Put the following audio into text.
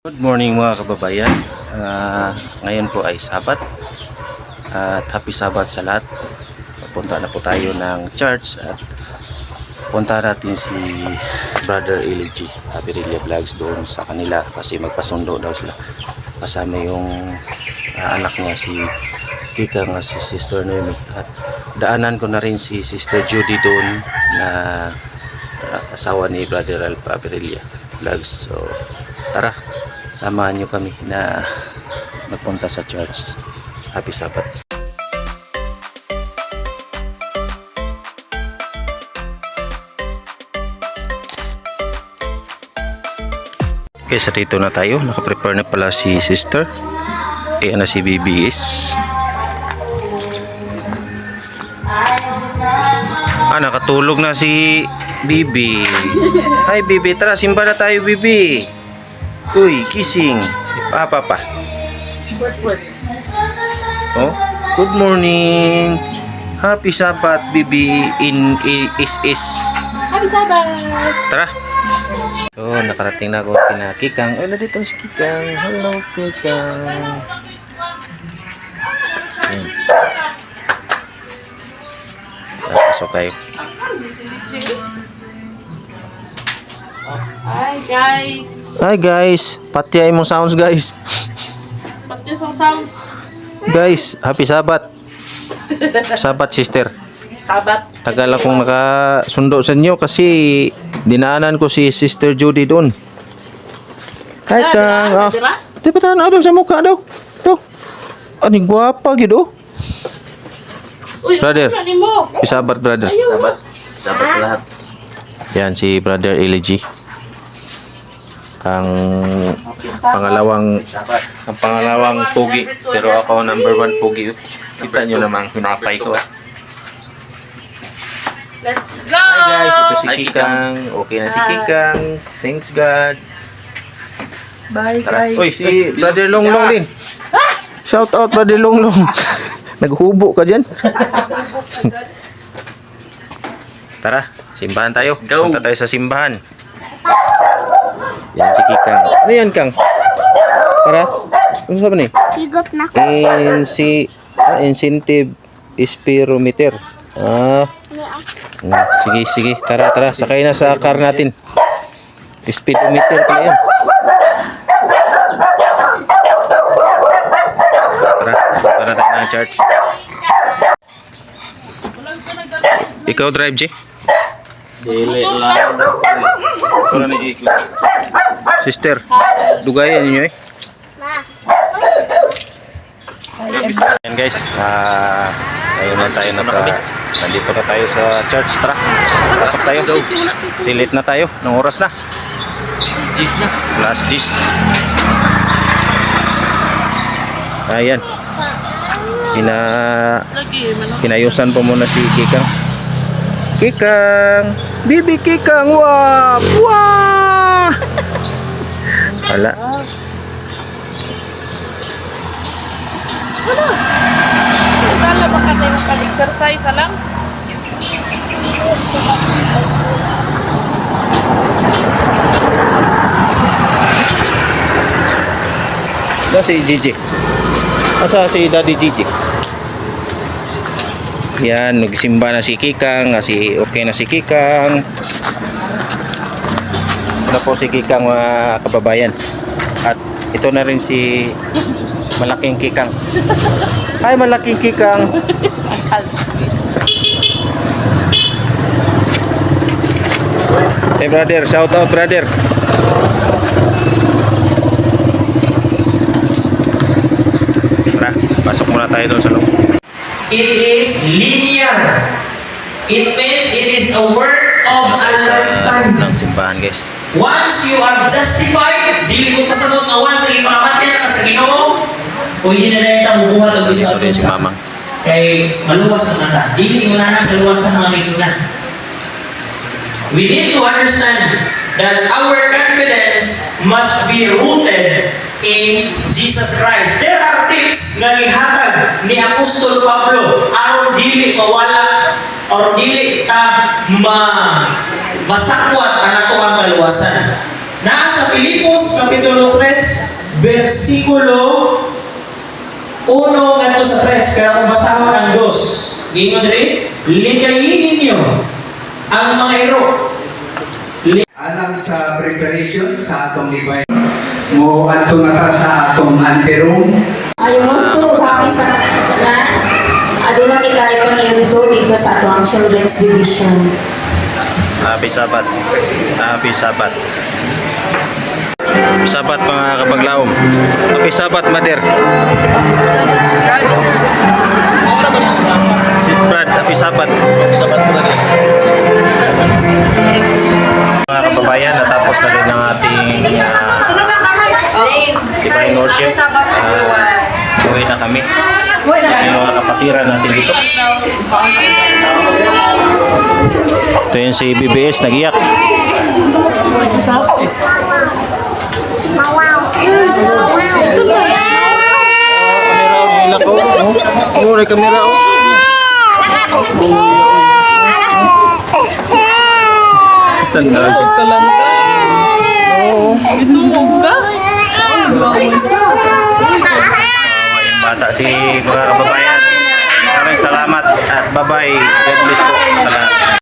Good morning mga kababayan. Ngayon po ay Sabat at happy Sabat sa lahat. Punta na po tayo ng church at punta natin si Brother Elijah Aperilla Vlogs doon sa kanila kasi magpasundo daw sila. Kasama yung anak niya si Kika nga si Sister Noemi at daanan ko na rin si Sister Judy doon na asawa ni Brother Aperilla Vlogs. So tara, samahan nyo kami na magpunta sa church. Happy Sabbath. Okay, sa dito na tayo. Nakaprepare na pala si Sister. Ayan na si BBS. Nakatulog na si Bibi. Hi Bibi, tara simba na tayo Bibi. Uy, kissing. Papa pa. Oh, good morning. Happy Sabbath, Bibi in is. Happy Sabbath. Tara. So, nakarating na ako kina Kikang. Oh, nandito si Kikang. Hello, Kikang. Ayan. Pasok tayo. Hi guys. Hi guys. Patiay mo sounds guys. Pati sa sounds. Guys, happy Sabbath. Sabbath sister. Sabat. Tagal akong nakasundo sa inyo kasi dinaanan ko si Sister Judy doon. Hi Kang. Ah, di ba tayo sa mukha daw? Ito. Ani gwapa gitu. Uy, Brother. ano mo? Happy Sabbath brother. Sabat sa lahat. Yan si Brother Elijah. Ang pangalawang pugi, pero ako number 1 pugi. Kita nyo namang hinapay ko. Let's go. Hi guys, ito si Hi, Kikang. Okay na si Kikang. Thanks God. Bye Tara. guys. Uy, si Brother Longlong din. Shout out Brother Longlong. Naghubo ka dyan. Tara, simbahan tayo. Let's go. Punta tayo sa simbahan. Yan si Kikang. Ano yan Kang? Para? Ano sabi ni? Higop na ko. Incentive spirometer. Sige. Tara. Sakay na sa car natin. Speedometer pala yan. Tara tayo na church. Ikaw drive, J? Dili lang. Wala na ikot. Sister, dugayan ninyo eh. Ayan guys, ngayon na tayo nandito na tayo sa church. Tara, pasok tayo. Silit na tayo, ng oras na. Gis na. Last dish. Ayan. Pinayusan po muna si Kikang. Kikang! Bibi Kikang! Wah! Wah! Wala. Kala ba ka tayo mag-exercise lang? Ito si Gigi. Asa si Daddy Gigi? Yan, nagsimba na si Kikang, okay na si Kikang. Ito na po si Kikang mga kababayan. At ito na rin si malaking Kikang. Hi malaking Kikang. Hey brother, shout out brother. Tara, pasok muna tayo doon sa loob. It is linear. It means it is a work of a lifetime. Ng simbahan guys. Once you are justified, dili ko pasabot nga once sa ipamamatyan ka sa Ginoo, pwede na na yung bubuhat o bisa Ito rin si Mamang. kay maluwas na mata. Dili unanan maluwas na mga kaisunan. We need to understand that our confidence must be rooted in Jesus Christ. There are tips nga gihatag ni Apostol Pablo aron dili mawala or dili ta masakwat ang ato ang kaluwasan. Nasa Filipos Kapitulo 3, versikulo 1 ngadto sa 3, kaya kung basahon ang 2. Gingon diri, ligayin ninyo ang mga iro. Alam sa preparation sa atong divine mo ato na ta sa atong anteroom. Ayaw mo to, happy sa kanan. Aduna kita ipangiyod to dito sa atong Children's Division. Happy Sabat. Happy Sabat. Happy Sabat mga kapaglaom. Happy Sabat, Mother. Si Brad, Happy Sabat. Sabat mo na rin. Mga kababayan, natapos na rin ang ating divine worship. Uwi na kami. Yung mga kapatiran natin dito. Ito yung si BBS, nag-iyak. Kamera, kamera. Tanda. Isungog ka? Yung bata si mga kababayan. Maraming salamat at bye-bye. God bless po sa lahat.